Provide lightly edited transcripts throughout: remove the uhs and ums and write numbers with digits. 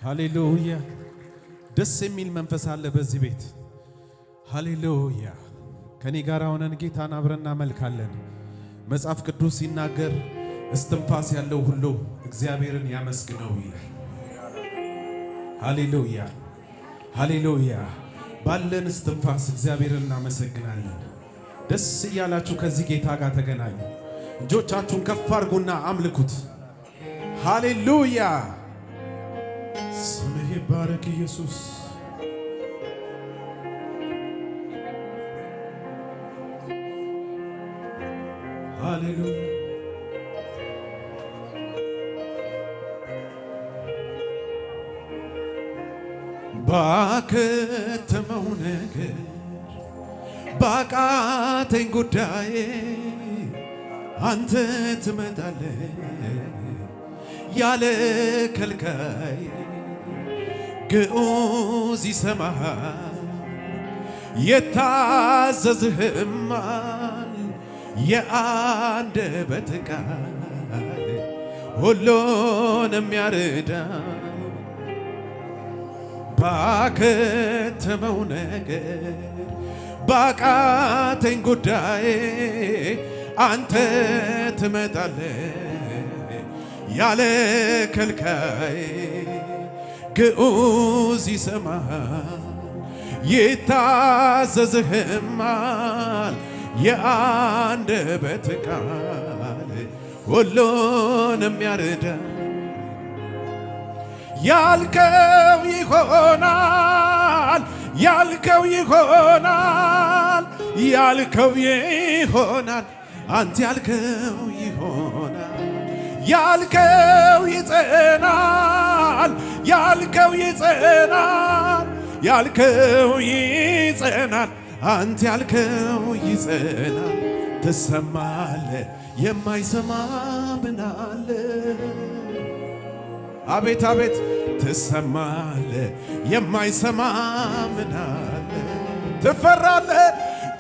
ሃሌሉያ ደስ የሚል መንፈስ አለ በዚህ ቤት። ሃሌሉያ ከኔ ጋር ሆነን ጌታን አብረን እናመልካለን። መጽሐፍ ቅዱስ ሲናገር እስትንፋስ ያለው ሁሉ እግዚአብሔርን ያመስግነው ይላል። ሃሌሉያ ሃሌሉያ ባለን እስትንፋስ እግዚአብሔርን እናመሰግናለን። ደስ እያላችሁ ከዚህ ጌታ ጋር ተገናኙ። እጆቻችሁን ከፍ አድርጉና አምልኩት። ሃሌሉያ ስምህ ይባረክ ኢየሱስ። ሃሌሉያ ባከተመው ነገር ባቃተኝ ጉዳይ አንተ ትመጣለህ ያለ ከልካይ ግዑዝ ይሰማሃል የታዘዝህማል የአንደበት ቃል ሁሉንም ያርዳ ባከተመው ነገር ባቃተኝ ጉዳይ አንተ ትመጣለህ ያለ ከልካይ ግዑዝ ይሰማሃል ይታዘዝህማል የአንደበት ቃል ሁሉንም ያርዳ ያልከው ይሆናል ያልከው ይሆናል ያልከው ይሆናል አንተ ያልከው ይሆናል ያልከው ይጸናል ያልከው ይጸናል ያልከው ይጸናል አንተ ያልከው ይጸናል ትሰማለህ የማይሰማ ምን አለ አቤት አቤት ትሰማለህ የማይሰማ ምን አለ ትፈራለህ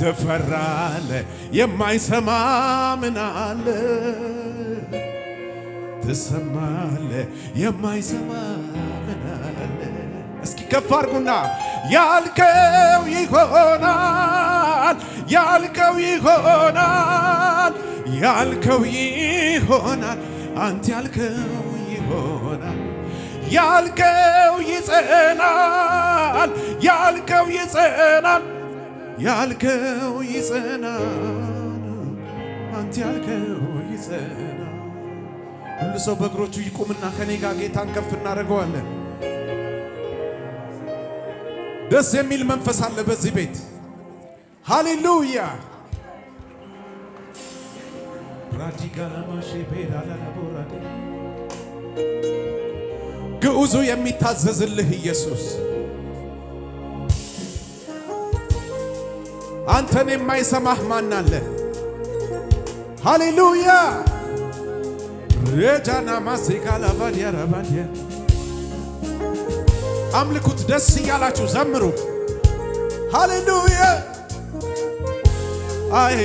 ትፈራለህ የማይሰማ ምን አለ ትሰማለህ የማይሰማ ምን አለ እስኪ ከፍ አድርጉና ያልከው ይሆናል ያልከው ይሆናል ያልከው ይሆናል አንተ ያልከው ይሆናል ያልከው ይጸናል ያልከው ይጸናል ያልከው ይጸናል አንተ ያልከው ይጸናል። ሁሉ ሰው በእግሮቹ ይቁምና ከኔ ጋር ጌታን ከፍ እናደርገዋለን። ደስ የሚል መንፈስ አለ በዚህ ቤት። ሃሌሉያ ግዑዙ የሚታዘዝልህ ኢየሱስ አንተን የማይሰማህ ማን አለ? ሃሌሉያ ረጃና ማሴካላ ባዲያ ረባዲያ አምልኩት፣ ደስ እያላችሁ ዘምሩ። ሃሌሉያ አይ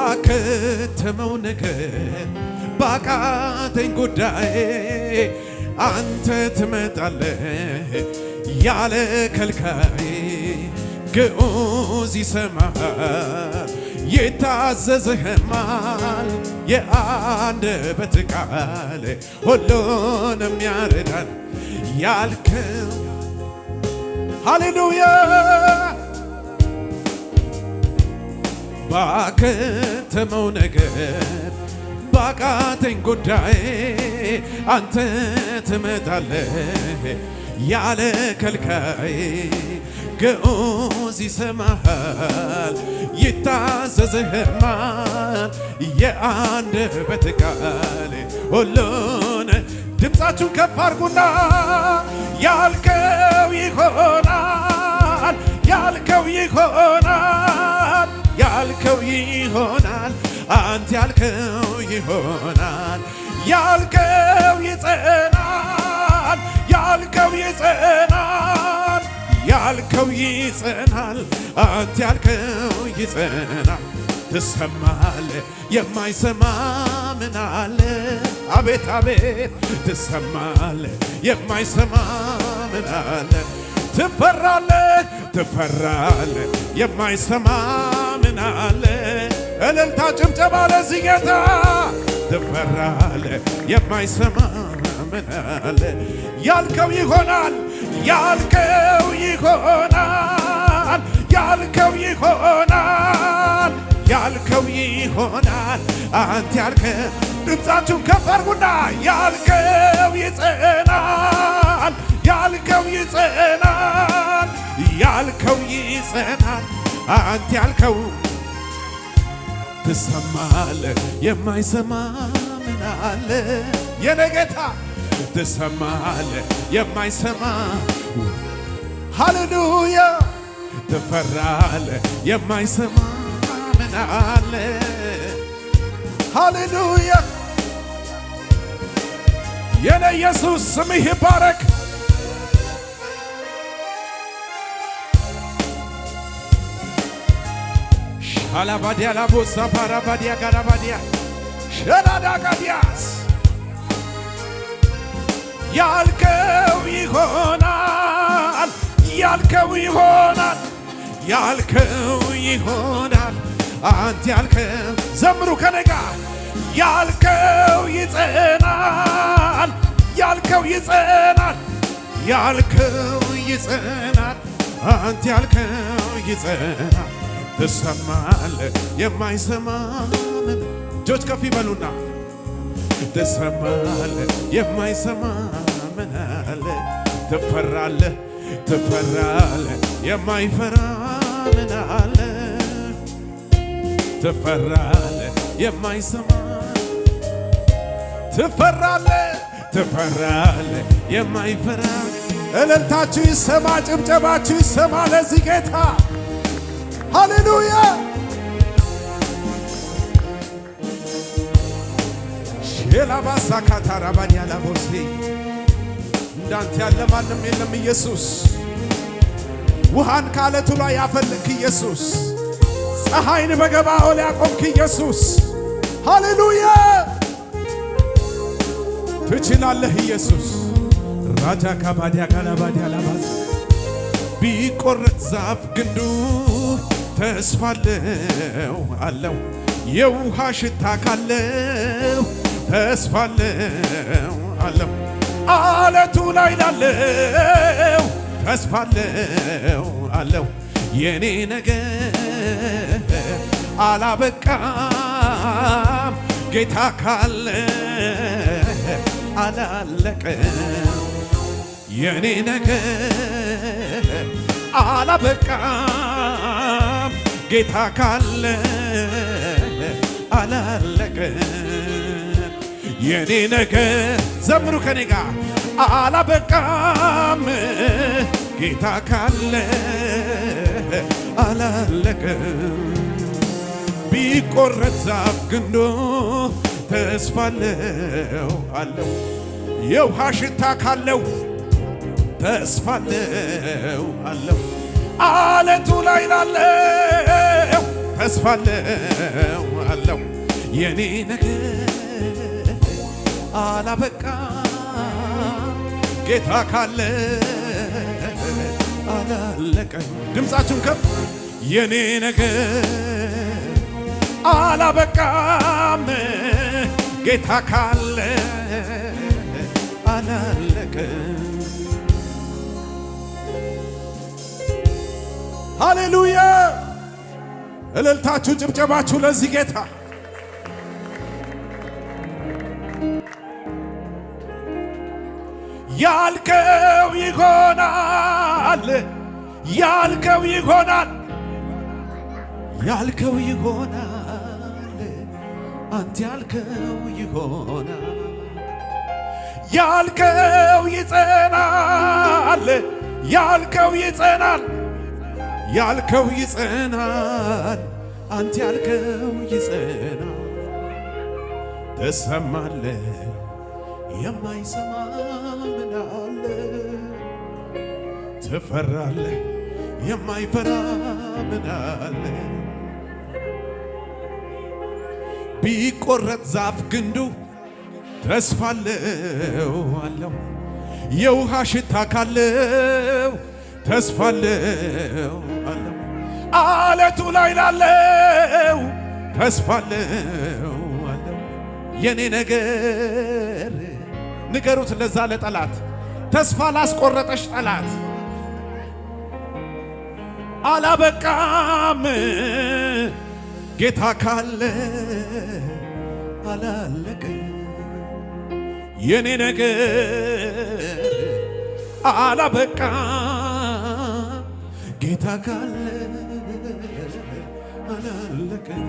ባከተመው ነገር ባቃተኝ ጉዳይ አንተ ትመጣለህ ያለ ከልካይ ግዑዝ ይሰማሃል ይታዘዝህማል የአንደበት ቃል ሁሉንም ያርዳል ያልከው ሃሌሉያ ባከተመው ነገር ባቃተኝ ጉዳይ አንተ ትመጣለህ ያለ ከልካይ ግዑዝ ይሰማሃል ይታዘዝህማል የአንደበት ቃል ሁሉን ድምፃችሁን ከፍ አድርጉና ያልከው ይሆናል ያልከው ይሆናል ያልከው ይሆናል አንተ ያልከው ይሆናል ያልከው ይጸናል ያልከው ይጸናል ያልከው ይጸናል አንተ ያልከው ይጸናል ትሰማለህ የማይሰማ ምን አለ አቤት አቤት ትሰማለህ የማይሰማ ምን አለ ትፈራለህ ትፈራለህ የማይሰማ ምን አለ እልልታ ጭብጨባ ለዚህ ጌታ ትፈራለህ የማይሰማ ምን አለ ያልከው ይሆናል ያልከው ይሆናል ያልከው ይሆናል ያልከው ይሆናል አንተ ያልከው ድምፃችሁን ከፍ አድርጉና ያልከው ይጸናል ያልከው ይጸናል ያልከው ይጸናል አንተ ያልከው ትሰማለህ የማይሰማ ምን አለ የኔ ጌታ ትሰማለህ የማይሰማ ሃሌሉያ ትፈራለህ የማይሰማ ምን አለ ሃሌሉያ የኔ ኢየሱስ ስምህ ይባረክ ሻላባዲያ ላቦሳ ፓራባዲያ ጋራባዲያ ሸላዳጋዲያስ ያልከው ይሆናል ያልከው ይሆናል ያልከው ይሆናል አንተ ያልከው ዘምሩ ከነጋ ያልከው ይጸናል ያልከው ይጸናል ያልከው ይጸናል አንተ ያልከው ይጸናል ትሰማለህ የማይሰማ እጆች ከፍ ይበሉና ትሰማለህ የማይሰማ ምን አለ ትፈራለህ ትፈራለህ የማይፈራ ምን አለ ትፈራለህ የማይሰማ ትፈራለህ ትፈራለህ የማይፈራ እልልታችሁ ይሰማ ጭብጨባችሁ ይሰማ ለዚህ ጌታ ሃሌሉያ ሼላባሳ ካታራባን ያላቦሴ እንዳንተ ያለ ማንም የለም ኢየሱስ ውሃን ካለቱ ላይ ያፈልክ ኢየሱስ ፀሐይን በገባው ላይ ያቆምክ ኢየሱስ ሃሌሉያ ትችላለህ ኢየሱስ ራጃ ካባዲያ ካላባዲያ ላባስ ቢቆረጥ ዛፍ ግንዱ ተስፋለው አለው የውሃ ሽታ ካለው ተስፋለው አለው አለቱ ላይ ላለው ተስፋለው አለው የኔ ነገር አላበቃም ጌታ ካለ አላለቀም የኔ ነገር አላበቃም ጌታ ካለ አላለቀም የኔ ነገር ዘምሩ ከኔ ጋር አላበቃም ጌታ ካለ አላለቀም ቢቆረጥ ዛፍ ግንዱ ተስፋለው አለው የውሃ ሽታ ካለው ተስፋለው አለው አለቱ ላይ ላለው ተስፋለው አለው የኔ ነገር አላበቃም ጌታ ካለ አላለቀም ድምፃችሁን ከፍ የኔ ነገር አላበቃም ጌታ ካለ አላለቀም ሃሌሉያ እልልታችሁ ጭብጨባችሁ ለዚህ ጌታ ያልከው ይሆናል ያልከው ይሆናል ያልከው ይሆናል አንተ ያልከው ይሆናል ያልከው ይጸናል ያልከው ይጸናል ያልከው ይጸናል አንተ ያልከው ይጸናል ትሰማለህ የማይሰማ ምን አለ ትፈራለህ የማይፈራ ምን አለ ቢቆረጥ ዛፍ ግንዱ ተስፋለው አለው የውሃ ሽታ ካለው ተስፋለው አለው አለቱ ላይ ላለው ተስፋለው አለው የኔ ነገር ንገሩት ለዛ ለጠላት ተስፋ ላስቆረጠሽ ጠላት አላበቃም ጌታ ካለ አላለቀም የኔ ነገር አላበቃም ጌታ ካለ አላለቀም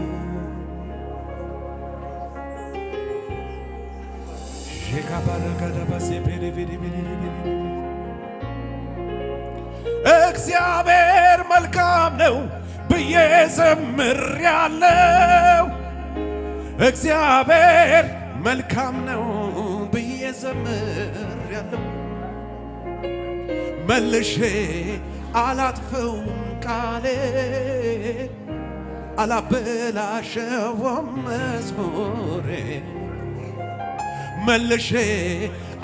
እግዚአብሔር መልካም ነው ብዬ ዘምሬአለሁ እግዚአብሔር መልካም ነው ብዬ ዘምሬአለሁ መልሼ አላጥፈውም ቃሌ አላበላሸውም መዝሙሬ መልሼ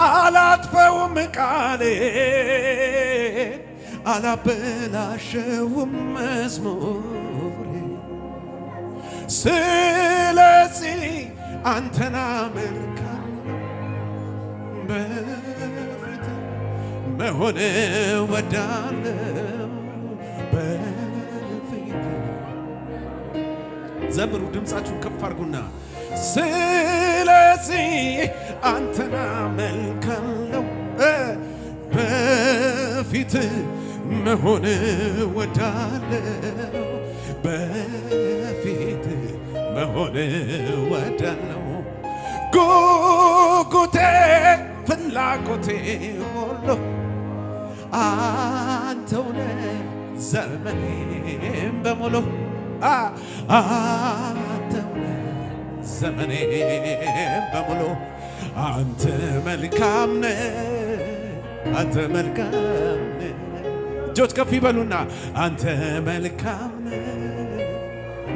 አላጥፈውም ቃሌ አላበላሸውም መዝሙሬ ስለዚህ አንተን አመልካለሁ በፊት መሆን ወዳለሁ በፊት ዘምሩ ድምፃችሁን ከፍ አድርጉና ስለዚህ አንተን አመልካለሁ በፊት መሆን ወዳለሁ በፊት መሆን ወዳለሁ ጉጉቴ ፍላጎቴ ሁሉ አንተውነ ዘመኔን በሙሉ አንተውነ ዘመኔን በሙሉ አንተ መልካም ነህ አንተ መልካም ነህ እጆች ከፍ ይበሉና አንተ መልካም ነህ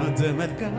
አንተ መልካም